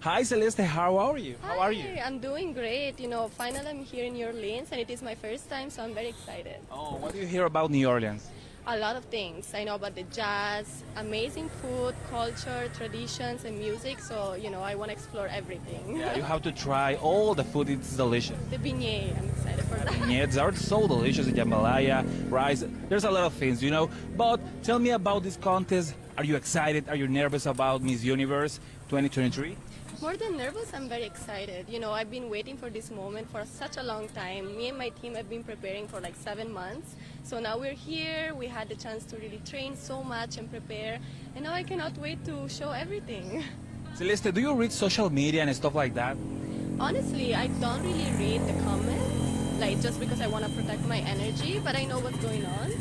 Hi Celeste, how are you? How are you? Hi, I'm doing great. Finally I'm here in New Orleans and it is my first time, so I'm very excited. Oh, what do you hear about New Orleans? A lot of things. I know about the jazz, amazing food, culture, traditions, and music, so, I want to explore everything. Yeah, you have to try all the food, it's delicious. The beignet, I'm excited for that. Beignets are so delicious, jambalaya, rice, there's a lot of things. But tell me about this contest. Are you excited? Are you nervous about Miss Universe 2023? More than nervous, I'm very excited. I've been waiting for this moment for such a long time. Me and my team have been preparing for like 7 months. So now we're here. We had the chance to really train so much and prepare. And now I cannot wait to show everything. Celeste, do you read social media and stuff like that? Honestly, I don't really read the comments, like just because I want to protect my energy, but I know what's going on.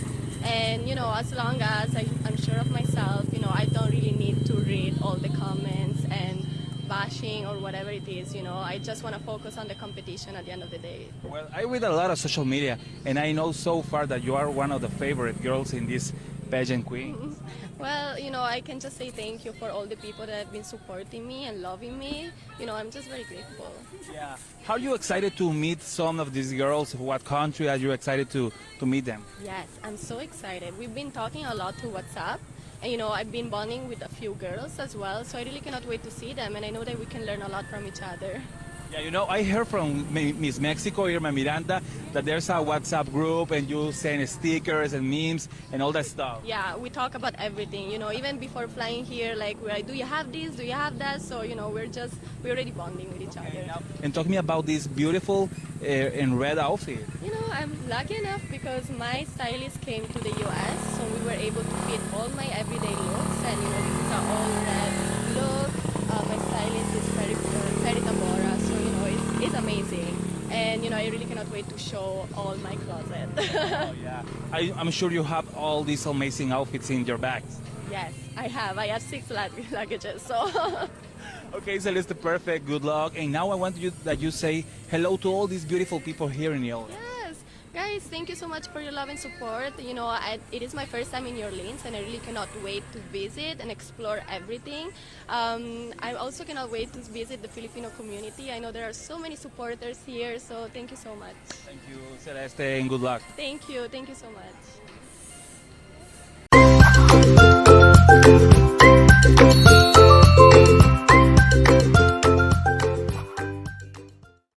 And, as long as I'm sure of myself, I don't really need to read all the comments and bashing or whatever it is. I just want to focus on the competition at the end of the day. Well, I read a lot of social media, and I know so far that you are one of the favorite girls in this pageant queen. Well, I can just say thank you for all the people that have been supporting me and loving me. I'm just very grateful. Yeah. How are you excited to meet some of these girls? What country are you excited to meet them? Yes, I'm so excited. We've been talking a lot through WhatsApp. And, I've been bonding with a few girls as well, so I really cannot wait to see them, and I know that we can learn a lot from each other. Yeah, I heard from Miss Mexico, Irma Miranda, that there's a WhatsApp group and you send stickers and memes and all that stuff. Yeah, we talk about everything, even before flying here, like, we're like, do you have this, do you have that? So, we're already bonding with each other. And talk me about this beautiful and red outfit. I'm lucky enough because my stylist came to the US, so we were able to fit all my everyday looks, and this is an all red look. My stylist is very Tabora, so it's amazing, and I really cannot wait to show all my closet. Oh yeah, I'm sure you have all these amazing outfits in your bags. Yes, I have 6 luggages, so. Okay, Celeste, perfect. Good luck. And now I want that you say hello to all these beautiful people here in New Orleans. Yes, guys, thank you so much for your love and support. It is my first time in New Orleans, and I really cannot wait to visit and explore everything. I also cannot wait to visit the Filipino community. I know there are so many supporters here, so thank you so much. Thank you, Celeste, and good luck. Thank you so much.